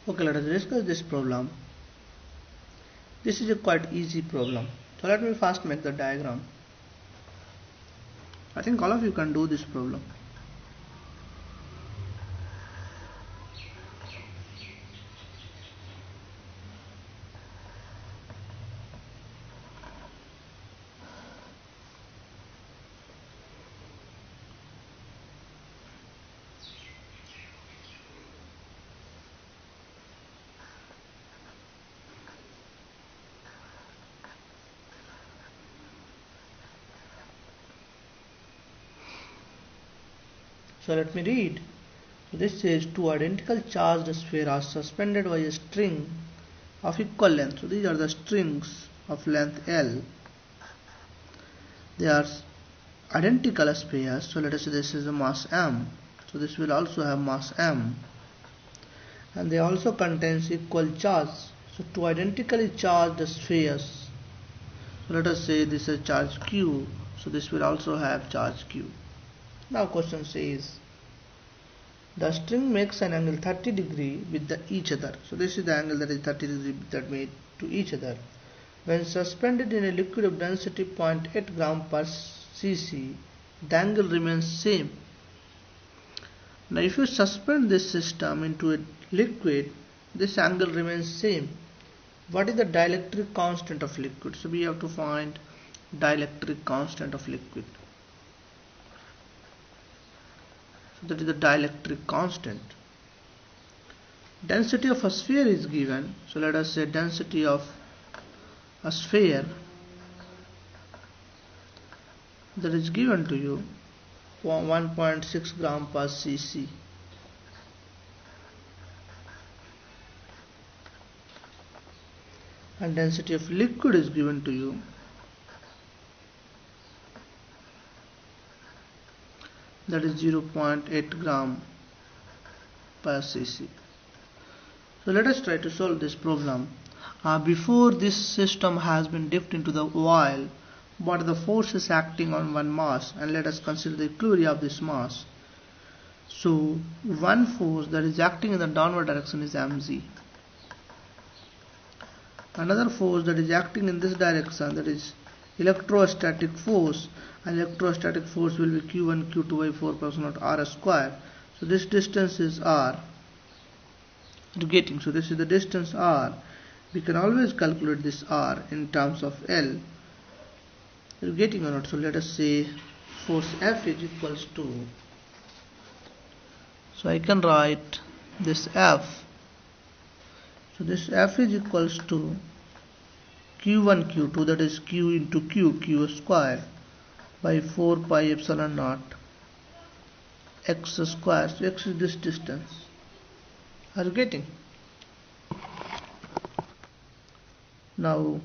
Okay, let us discuss this problem. This is a quite easy problem. So let me first make the diagram. I think all of you can do this problem. So let me read. So this says two identical charged spheres are suspended by a string of equal length. So these are the strings of length L. They are identical spheres. So let us say this is a mass m. So this will also have mass m. And they also contains equal charge. So two identically charged spheres. So let us say this is charge q. So this will also have charge q. Now question says the string makes an angle 30 degree with each other. So this is the angle that is 30 degree that made to each other. When suspended in a liquid of density 0.8 gram per cc, the angle remains same. Now if you suspend this system into a liquid, this angle remains same. What is the dielectric constant of liquid? So we have to find dielectric constant of liquid. So that is the dielectric constant. Density of a sphere is given. So let us say density of a sphere that is given to you 1.6 gram per cc. And density of liquid is given to you that is 0.8 gram per cc. So let us try to solve this problem. Before this system has been dipped into the oil, what are the forces acting on one mass, and let us consider the equilibrium of this mass. So one force that is acting in the downward direction is mg. Another force that is acting in this direction, that is electrostatic force, and electrostatic force will be q1 q2 by 4 pi epsilon naught r square. So this distance is r. So this is the distance r. We can always calculate this r in terms of L. You're getting or not? So let us say force F is equals to, so I can write this F. So this F is equals to q1 q2, that is q into q square by 4 pi epsilon naught x square. So x is this distance. Are you getting? Now,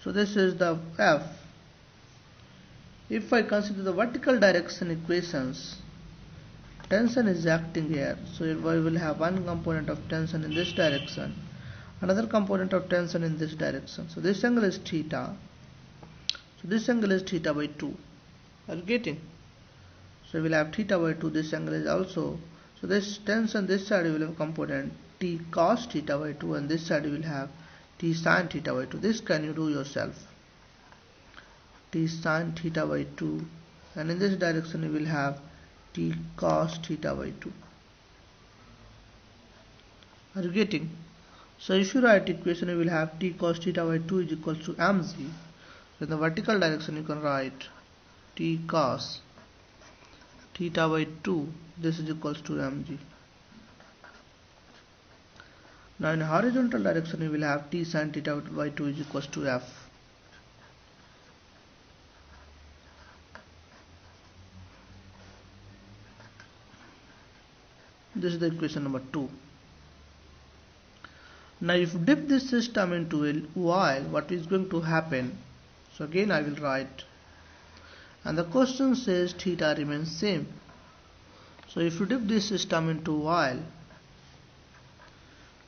so this is the F. If I consider the vertical direction equations, tension is acting here. So I will have one component of tension in this direction, another component of tension in this direction. So this angle is theta. So this angle is theta by 2. Are you getting? So we will have theta by 2. This angle is also. So this tension, this side we will have component t cos theta by 2, and this side we will have t sin theta by 2. This can you do yourself. T sin theta by 2, and in this direction you will have t cos theta by 2. Are you getting? So if you write equation, you will have t cos theta by 2 is equals to mg. So in the vertical direction you can write t cos theta by 2, this is equals to mg. Now in horizontal direction you will have t sin theta by 2 is equals to f. This is the equation number 2. Now if you dip this system into a oil, what is going to happen? So again I will write, and the question says theta remains same. So if you dip this system into oil,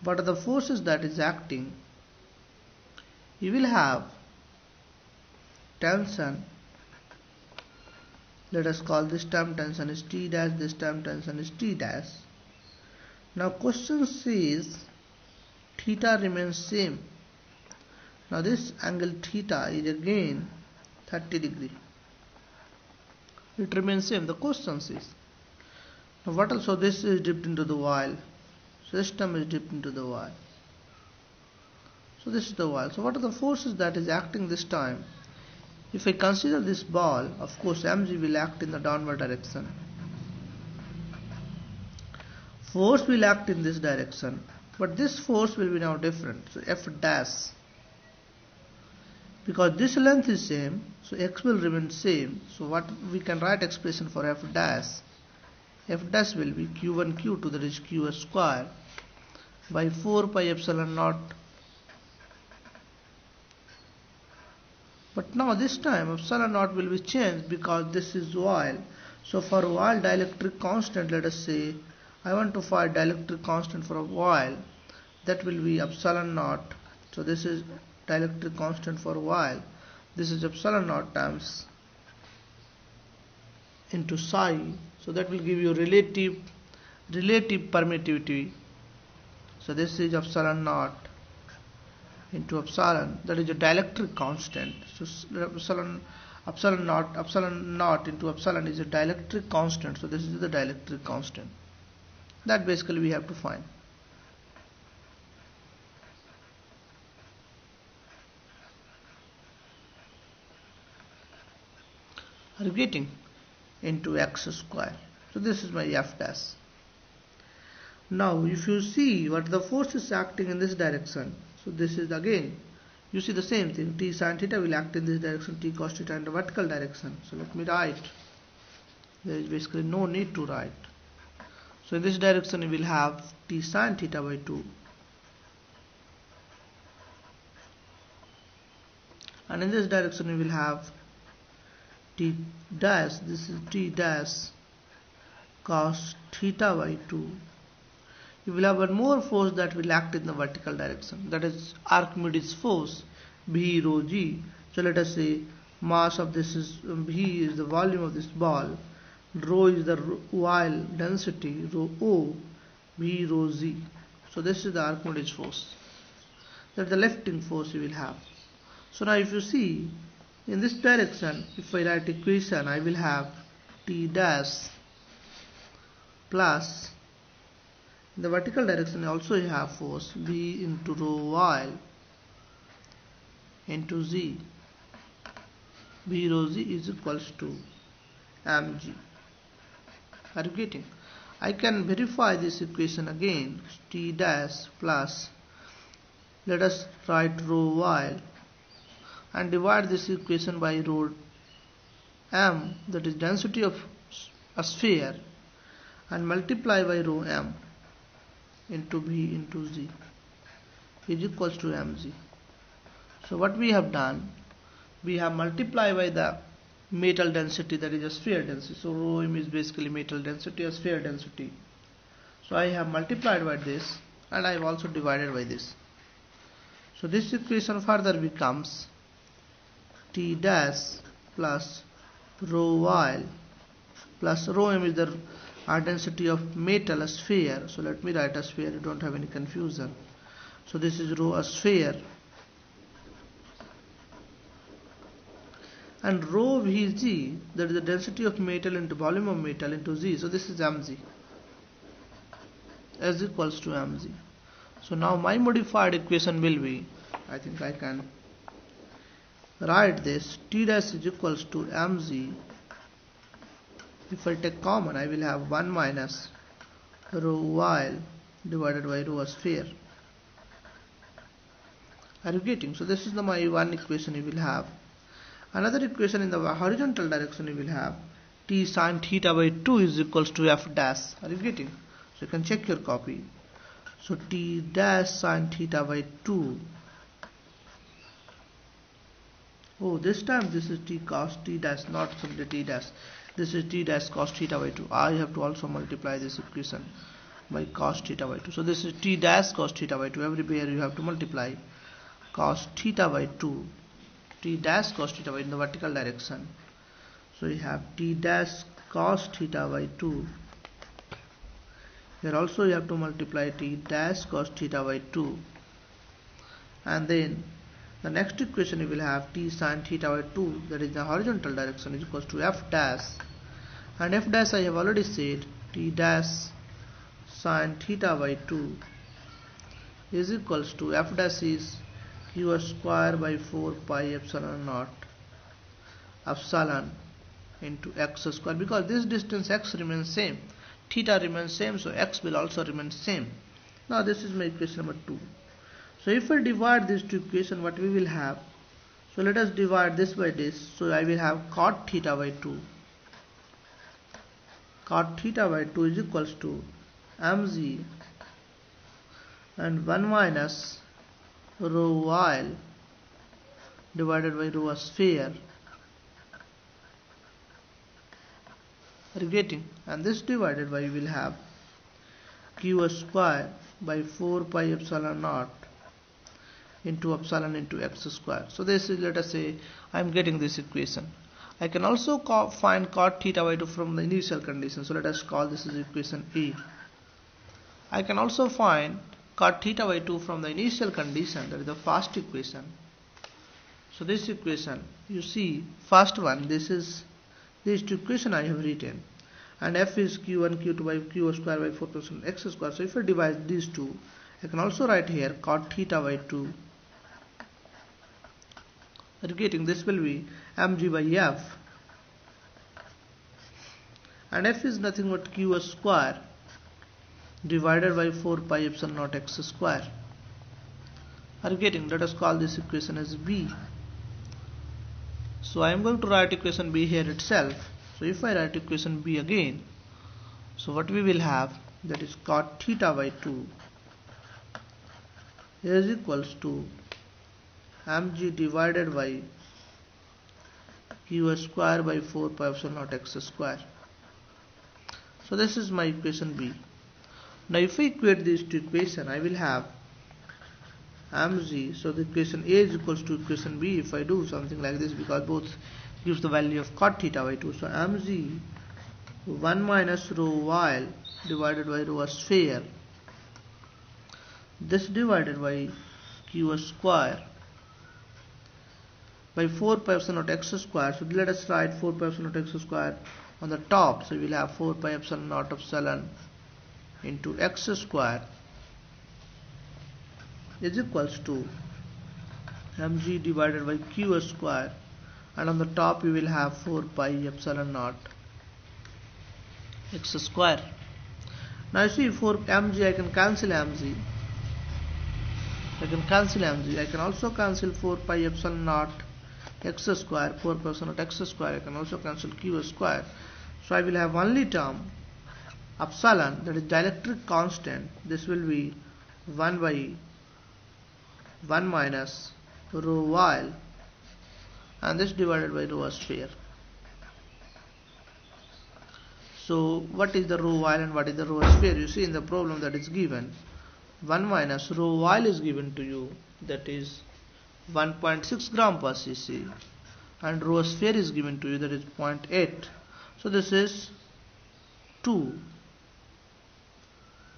what are the forces that is acting? You will have tension. Let us call this term tension is T dash, this term tension is T dash. Now question says theta remains same. Now this angle theta is again 30 degree. It remains same. The question says. Now what also this is dipped into the while. System is dipped into the while. So this is the while. So what are the forces that is acting this time? If I consider this ball, of course mg will act in the downward direction. Force will act in this direction, but this force will be now different. So F dash, because this length is same, so x will remain same. So what we can write expression for F dash? F dash will be q1q to the reach q square by 4 pi epsilon naught. But now this time epsilon naught will be changed because this is while. So for while dielectric constant, let us say I want to find dielectric constant for a while. That will be epsilon naught. So this is dielectric constant for a while. This is epsilon naught times into psi. So that will give you relative permittivity. So this is epsilon naught into epsilon, that is a dielectric constant. So epsilon naught into epsilon is a dielectric constant. So this is the dielectric constant that basically we have to find. Are you getting? Into x square. So this is my F dash. Now if you see what the force is acting in this direction, so this is again, you see the same thing, t sin theta will act in this direction, t cos theta in the vertical direction. So let me write. There is basically no need to write. So in this direction you will have t sin theta by 2. And in this direction you will have t dash, this is t dash cos theta by 2. You will have one more force that will act in the vertical direction, that is Archimedes force, V rho g. So let us say mass of this is V is the volume of this ball, rho is the while density, rho O, V rho z. So this is the Archimedes force. That is the lifting force you will have. So now if you see in this direction, if I write equation, I will have t dash plus, in the vertical direction also you have force V into rho while into z. V rho z is equals to mg. Are you getting? I can verify this equation again. T dash plus, let us write rho while and divide this equation by rho m, that is density of a sphere, and multiply by rho m into V into z is equals to mg. So what we have done, we have multiplied by the metal density, that is a sphere density. So rho m is basically metal density or sphere density. So I have multiplied by this and I have also divided by this. So this equation further becomes t dash plus rho while plus rho m is the density of metal, a sphere. So let me write a sphere, you don't have any confusion. So this is rho a sphere, and rho Vg, that is the density of metal into volume of metal into z. So this is mg, is equals to mg. So now my modified equation will be, I think I can write this, t dash is equals to mg. If I take common, I will have 1 minus rho while divided by rho sphere. Are you getting? So this is my one equation you will have. Another equation in the horizontal direction you will have t sin theta by 2 is equals to f dash. Are you getting? So you can check your copy. So t dash sin theta by 2. Oh, this time this is t cos t dash, not simply t dash. This is t dash cos theta by 2. I have to also multiply this equation by cos theta by 2. So this is t dash cos theta by 2. Everywhere you have to multiply cos theta by 2. T dash cos theta by in the vertical direction. So you have t dash cos theta by 2 Here also you have to multiply t dash cos theta by 2, and then the next equation you will have t sin theta by 2, that is the horizontal direction, is equals to f dash, and f dash I have already said t dash sin theta by 2 is equals to f dash is q square by 4 pi epsilon naught epsilon into x square, because this distance x remains same, theta remains same, so x will also remain same. Now this is my equation number 2. So if I divide these two equations, what we will have, so let us divide this by this, so I will have cot theta by 2. Cot theta by 2 is equals to mg and 1 minus rho while divided by rho sphere. Are you getting? And this divided by, we will have q square by 4 pi epsilon naught into epsilon into x square. So this is, let us say, I am getting this equation. I can also find cot theta by 2 from the initial condition. So let us call this is equation A. I can also find cot theta by 2 from the initial condition, that is the first equation. So this equation, you see, first one, this is these two equation I have written, and f is q1 q2 by q square by 4% x square. So if I divide these two, I can also write here cot theta by 2. Are you getting? This will be mg by f, and f is nothing but q square divided by 4 pi epsilon naught x square. Are you getting? Let us call this equation as b. So I am going to write equation b here itself. So if I write equation b again, so what we will have, that is cot theta by 2 is equals to mg divided by q square by 4 pi epsilon naught x square. So this is my equation b. Now if I equate these two equations, I will have mg, so the equation A is equals to equation B if I do something like this, because both gives the value of cot theta by 2. So mg 1 minus rho while divided by rho sphere, this divided by q square by 4 pi epsilon naught x square. So let us write 4 pi epsilon naught x square on the top. So we will have 4 pi epsilon naught epsilon into x square is equals to mg divided by q square, and on the top we will have 4 pi epsilon naught x square. Now you see, for mg I can cancel mg, I can also cancel 4 pi epsilon naught x square, 4 pi epsilon naught x square, I can also cancel q square. So I will have only term epsilon, that is dielectric constant. This will be 1 by 1 minus rho while, and this divided by rho sphere. So what is the rho while and what is the rho sphere? You see in the problem that is given, 1 minus rho while is given to you, that is 1.6 gram per cc, and rho sphere is given to you, that is 0.8. So this is 2.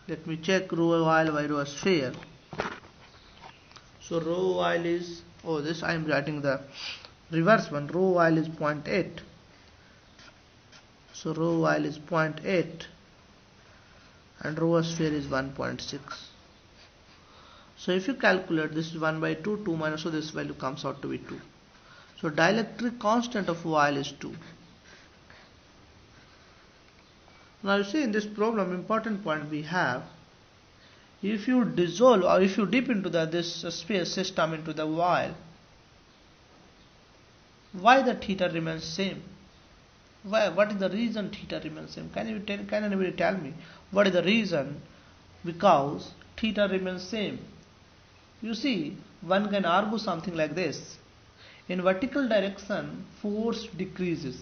Let me check rho while by rho sphere. So rho while is, this I am writing the reverse one, rho while is 0.8. So rho while is 0.8 and rho sphere is 1.6. So if you calculate, this is 1 by 2, 2 minus, so this value comes out to be 2. So dielectric constant of while is 2. Now you see in this problem, important point we have, if you dissolve or if you dip into this sphere system into the while, why the theta remains same? Why? What is the reason theta remains same? Can anybody tell me what is the reason? Because theta remains same. You see, one can argue something like this: in vertical direction, force decreases,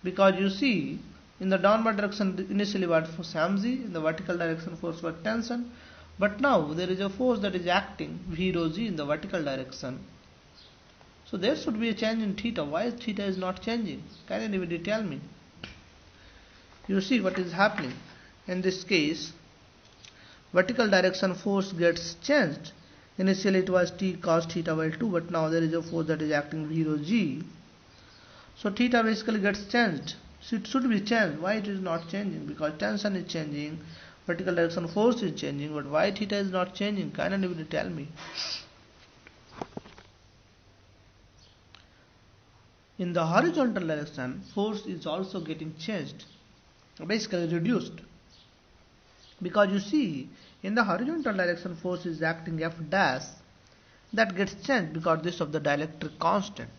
because you see, in the downward direction initially what force mg, in the vertical direction force was tension, but now there is a force that is acting v rho g in the vertical direction. So there should be a change in theta. Why theta is not changing? Can anybody tell me? You see what is happening. In this case, vertical direction force gets changed. Initially it was T cos theta by 2, but now there is a force that is acting V rho G. So theta basically gets changed. So it should be changed. Why it is not changing? Because tension is changing, vertical direction force is changing, but why theta is not changing? Can anybody tell me? In the horizontal direction, force is also getting changed, basically reduced. Because you see, in the horizontal direction, force is acting F dash, that gets changed because this of the dielectric constant.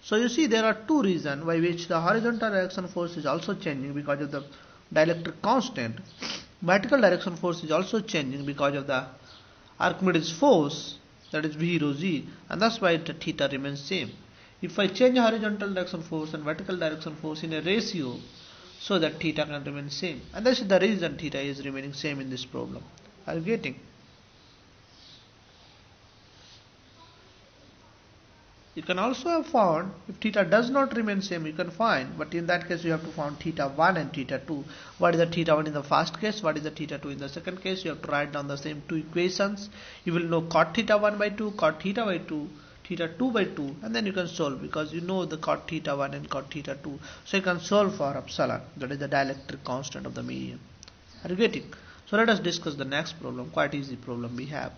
So you see, there are two reasons by which the horizontal direction force is also changing because of the dielectric constant. Vertical direction force is also changing because of the Archimedes force, that is V rho G, and that's why the theta remains same. If I change horizontal direction force and vertical direction force in a ratio, so that theta can remain same, and this is the reason theta is remaining same in this problem. Are you getting? You can also have found if theta does not remain same, you can find, but in that case you have to find theta 1 and theta 2. What is the theta 1 in the first case? What is the theta 2 in the second case? You have to write down the same two equations. You will know cot theta 1 by 2, cot theta by 2, theta 2 by 2, and then you can solve because you know the cot theta 1 and cot theta 2. So you can solve for epsilon, that is the dielectric constant of the medium. Are you getting? So let us discuss the next problem, quite easy problem we have.